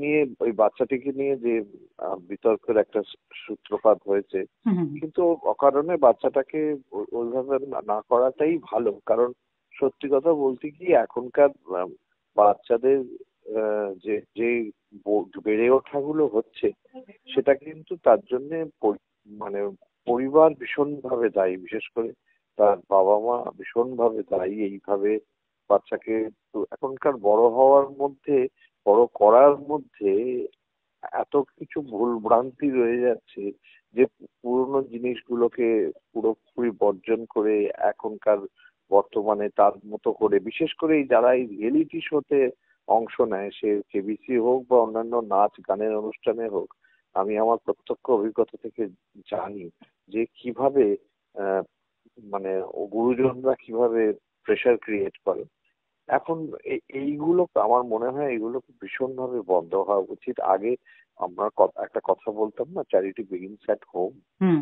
নিয়ে, ওই বাচ্চাটিকে নিয়ে যে বিতর্কের একটা সূত্রপাত হয়েছে, কিন্তু অকারণে বাচ্চাটাকে ওইভাবে না করাটাই ভালো। কারণ সত্যি কথা বলতে কি, এখনকার বাচ্চাদের যে যে বেড়ে ওঠাগুলো হচ্ছে, সেটা কিন্তু তার জন্য মানে পরিবার ভীষণভাবে দায়ী। বিশেষ করে তার বাবা মা ভীষণভাবে দায়ী এইভাবে বাচ্চাকে। তো এখনকার বড় হওয়ার মধ্যে, বড় করার মধ্যে এত কিছু ভুল ভ্রান্তি রয়ে যাচ্ছে যে পুরনো জিনিসগুলোকে পুরোপুরি বর্জন করে এখনকার বর্তমানে তার মতো করে, বিশেষ করে যারা এই রিয়েলিটি শোতে অংশ নেয়, সে কেবিসি হোক বা অন্যান্য নাচ গানের অনুষ্ঠানে হোক, আমি আমার প্রত্যক্ষ অভিজ্ঞতা থেকে জানি যে কিভাবে আহ, মানে গুরুজনরা কিভাবে প্রেশার ক্রিয়েট করে। এখন এইগুলো আমার মনে হয় এগুলোকে ভীষণভাবে বন্ধ হওয়া উচিত। আগে আমরা একটা কথা বলতাম না, চ্যারিটি বিগিনস অ্যাট হোম।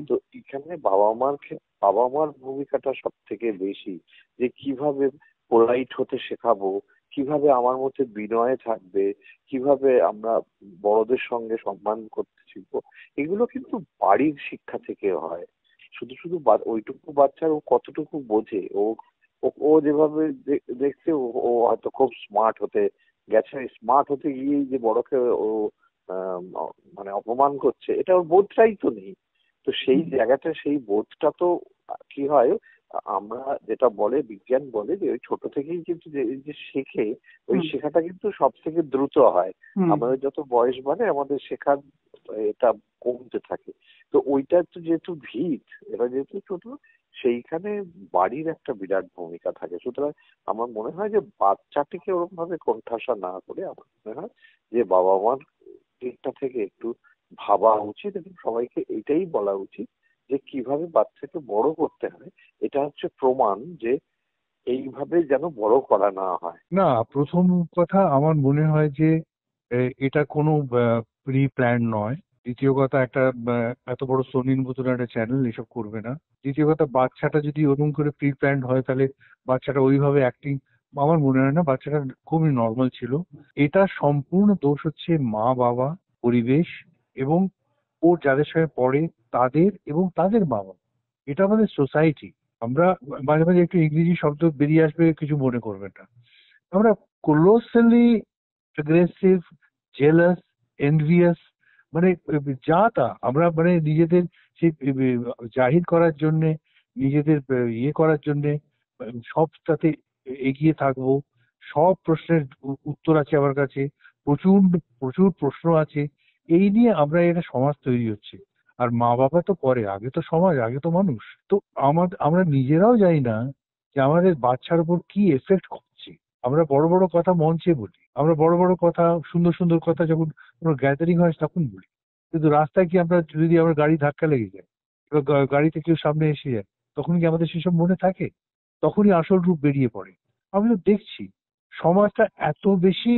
তো এখানে বাবা মার ভূমিকাটা সব থেকে বেশি, যে কিভাবে পোলাইট হতে শেখাবো, কিভাবে আমার মধ্যে বিনয় থাকবে, কিভাবে আমরা বড়দের সঙ্গে সম্মান করতে শিখবো। এগুলো কিন্তু বাড়ির শিক্ষা থেকে হয়। শুধু শুধু ওইটুকু বাচ্চার ও কতটুকু বোঝে, ও ও যেভাবে দেখছে, ও হয়তো খুব স্মার্ট হতে গেছে, স্মার্ট হতে গিয়ে যে বড়কে ও মানে অপমান করছে, এটা ওর বোধটাই তো নেই। তো সেই জায়গাটা, সেই বোধটা তো কি হয়, আমরা যেটা বলে, বিজ্ঞান বলে যে ওই ছোট থেকেই কিন্তু যে শেখে, ওই শেখাটা কিন্তু সব থেকে দ্রুত হয়। আমাদের যত বয়স বাড়ে আমাদের শেখার এটা কমতে থাকে। তো ওইটা তো যেহেতু ভিত, এরা যেহেতু ছোট, সেইখানে বাড়ির একটা বিরাট ভূমিকা থাকে। সুতরাং আমার মনে হয় যে বাচ্চাটিকে ওরকম ভাবে কোণঠাসা না করে, আমার মনে হয় যে বাবা মার দিকটা থেকে একটু ভাবা উচিত, এবং সবাইকে এটাই বলা উচিত যে কিভাবে বাচ্চাকে বড় করতে হয়। এটা হচ্ছে প্রমাণ যে এইভাবে যেন বড় করা না হয়। না, প্রথম কথা আমার মনে হয় যে এটা কোনো প্রি প্ল্যান নয়। দ্বিতীয় কথা, একটা এত বড় সোনির মতন একটা চ্যানেল এসব করবে না। দ্বিতীয় কথা, বাচ্চাটা যদি ওরকম করে প্রি প্ল্যান্ড হয় তাহলে বাচ্চাটা ওইভাবে অ্যাক্টিং, আমার মনে হয় না। বাচ্চাটা খুবই নর্মাল ছিল। এটা সম্পূর্ণ দোষ হচ্ছে মা বাবা, পরিবেশ, এবং ও যাদের সঙ্গে পড়ে তাদের, এবং তাদের বাবা। এটা আমাদের সোসাইটি। আমরা মাঝে মাঝে একটু ইংরেজি শব্দ বেরিয়ে আসবে, কিছু মনে করবেন না। আমরা কোলোসালি অ্যাগ্রেসিভ, জেলাস, এনভিয়াস, মানে যা তা আমরা মানে নিজেদের সেই জাহির করার জন্যে, নিজেদের ইয়ে করার জন্যে সবটাতে এগিয়ে থাকবো। সব প্রশ্নের উত্তর আছে আমার কাছে, প্রচুর প্রচুর প্রশ্ন আছে। এই নিয়ে আমরা একটা সমাজ তৈরি হচ্ছে। আর মা বাবা তো পরে, আগে তো সমাজ, আগে তো মানুষ। তো আমরা নিজেরাও জানি না যে আমাদের বাচ্চার উপর কি এফেক্ট করছে। আমরা বড় বড় কথা মঞ্চে বলি, আমরা বড় বড় কথা, সুন্দর সুন্দর কথা যখন কোনো গ্যাদারিং হয় তখন বলি, কিন্তু রাস্তায় কি আমরা, যদি আমার গাড়ি ধাক্কা লেগে যায় এবার গাড়িতে কেউ সামনে এসে যায়, তখন কি আমাদের সেসব মনে থাকে? তখনই আসল রূপ বেরিয়ে পড়ে। আমি তো দেখছি সমাজটা এত বেশি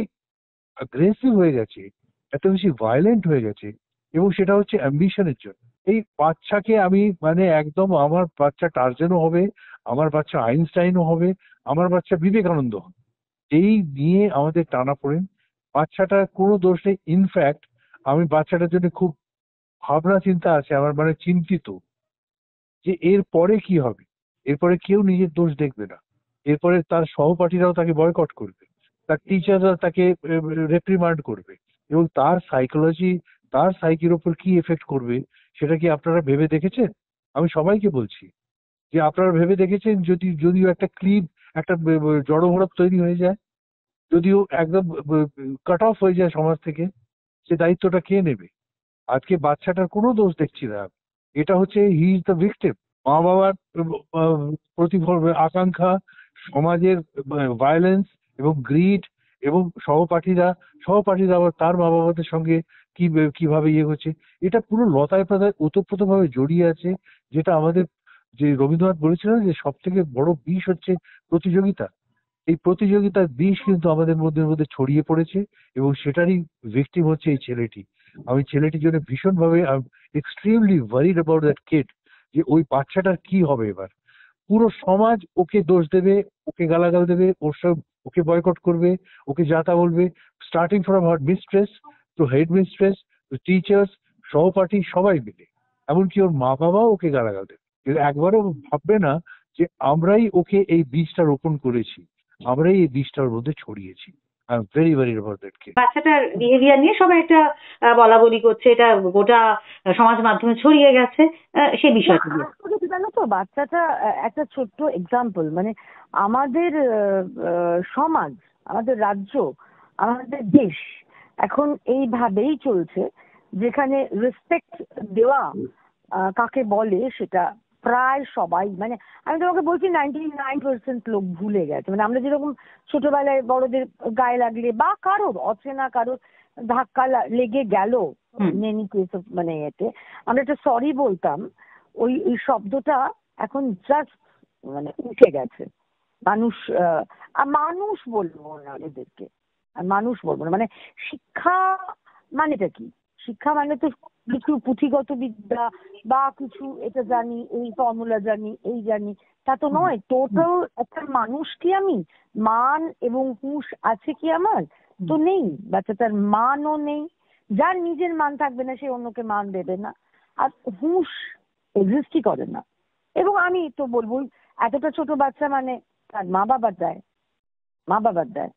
অ্যাগ্রেসিভ হয়ে গেছে, এত বেশি ভায়োলেন্ট হয়ে গেছে, এবং সেটা হচ্ছে অ্যাম্বিশনের জন্য। এই বাচ্চাকে আমি মানে একদম, আমার বাচ্চা টার্জেনও হবে, আমার বাচ্চা আইনস্টাইনও হবে, আমার বাচ্চা বিবেকানন্দ হবে, এই নিয়ে আমাদের টানাপোড়েন। বাচ্চাটার কোনো দোষ নেই। ইনফ্যাক্ট আমি বাচ্চাটার জন্য খুব ভাবনা চিন্তা আছে আমার, মানে চিন্তিত যে এর পরে কি হবে। এরপরে কেউ নিজের দোষ দেখবে না। এরপরে তার সহপাঠীরাও তাকে বয়কট করবে, তার টিচাররা তাকে রেপ্রিমান্ড করবে, এবং তার সাইকোলজি, তার সাইকির ওপর কি এফেক্ট করবে সেটা কি আপনারা ভেবে দেখেছেন? আমি সবাইকে বলছি যে আপনারা ভেবে দেখেছেন, যদিও একটা ক্লিব, একটা জড়ভরত তৈরি হয়ে যায়, যদিও একদম কাট অফ হয়ে যায় সমাজ থেকে, সে দায়িত্বটা কে নেবে? আজকে বাচ্চাটার কোনো দোষ দেখছি না। এটা হচ্ছে হি ইজ দ্য ভিকটিম। মা বাবার প্রতিফল, আকাঙ্ক্ষা, সমাজের ভায়োলেন্স এবং গ্রিড, এবং সহপাঠীরা আবার তার মা বাবাদের সঙ্গে কিভাবে ইয়ে হচ্ছে, এটা পুরো লতায় পাতায় ওতপ্রোতভাবে জড়িয়ে আছে। যেটা আমাদের, যে রবীন্দ্রনাথ বলেছিলেন যে সব থেকে বড় বিষ হচ্ছে প্রতিযোগিতা। এই প্রতিযোগিতার বিষ কিন্তু আমাদের মধ্যে ছড়িয়ে পড়েছে, এবং সেটারই ভিকটিম হচ্ছে এই ছেলেটি। আমি ছেলেটির জন্য ভীষণভাবে extremely worried about that kid, যে ওই বাচ্চাটার কি হবে এবার। পুরো সমাজ ওকে দোষ দেবে, ওকে গালাগাল দেবে, ওকে বয়কট করবে, ওকে যা তা বলবে, starting from her mistress two headmistress, two teachers, সহপাঠী সবাই মিলে। এমনকি ওর মা বাবাও ওকে গালাগাল দেবে, কিন্তু একবারও ভাববে না যে আমরাই ওকে এই বীজটা রোপণ করেছি, আমরাই এই বীজটার মধ্যে ছড়িয়েছি। I am very very about that case. বাচ্চাটার বিহেভিয়ার নিয়ে সবাই একটা বলা বলি করছে, এটা গোটা সমাজ মাধ্যমে ছড়িয়ে গেছে সে বিষয়টা নিয়ে। জানো তো, বাচ্চাটা একটা ছোট্ট এক্সাম্পল, মানে আমাদের সমাজ, আমাদের রাজ্য, আমাদের দেশ এখন এইভাবেই চলছে, যেখানে রেসপেক্ট দেওয়া কাকে বলে সেটা প্রায় সবাই, মানে আমি তোমাকে বলছি 99% লোক ভুলে গেছে। মানে আমরা যেরকম ছোটবেলায় বড়দের গায়ে লাগলে বা কারোর অচেনা কারোর ধাক্কা লেগে গেল, মেনি কেস মানে এতে আমরা একটা সরি বলতাম, ওই শব্দটা এখন জাস্ট মানে উঠে গেছে। মানুষ মানুষ বলবো না এদেরকে, মানুষ বলবো না। মানে শিক্ষা মানেটা কি? শিক্ষা মানে তো কিছু পুঁথিগত বিদ্যা বা কিছু এটা জানি, এই ফর্মুলা জানি, এই জানি, তা তো নয়। টোটাল একটা মানুষ কি আমি, মান এবং হুঁশ আছে কি আমার? তো নেই। বাচ্চাটার মানও নেই। যার নিজের মান থাকবে না সে অন্যকে মান দেবে না, আর হুঁশ এক্সিস্টই করে না। এবং আমি তো বলবো এতটা ছোট বাচ্চা মানে তার মা বাবার দায়, মা বাবার দায়।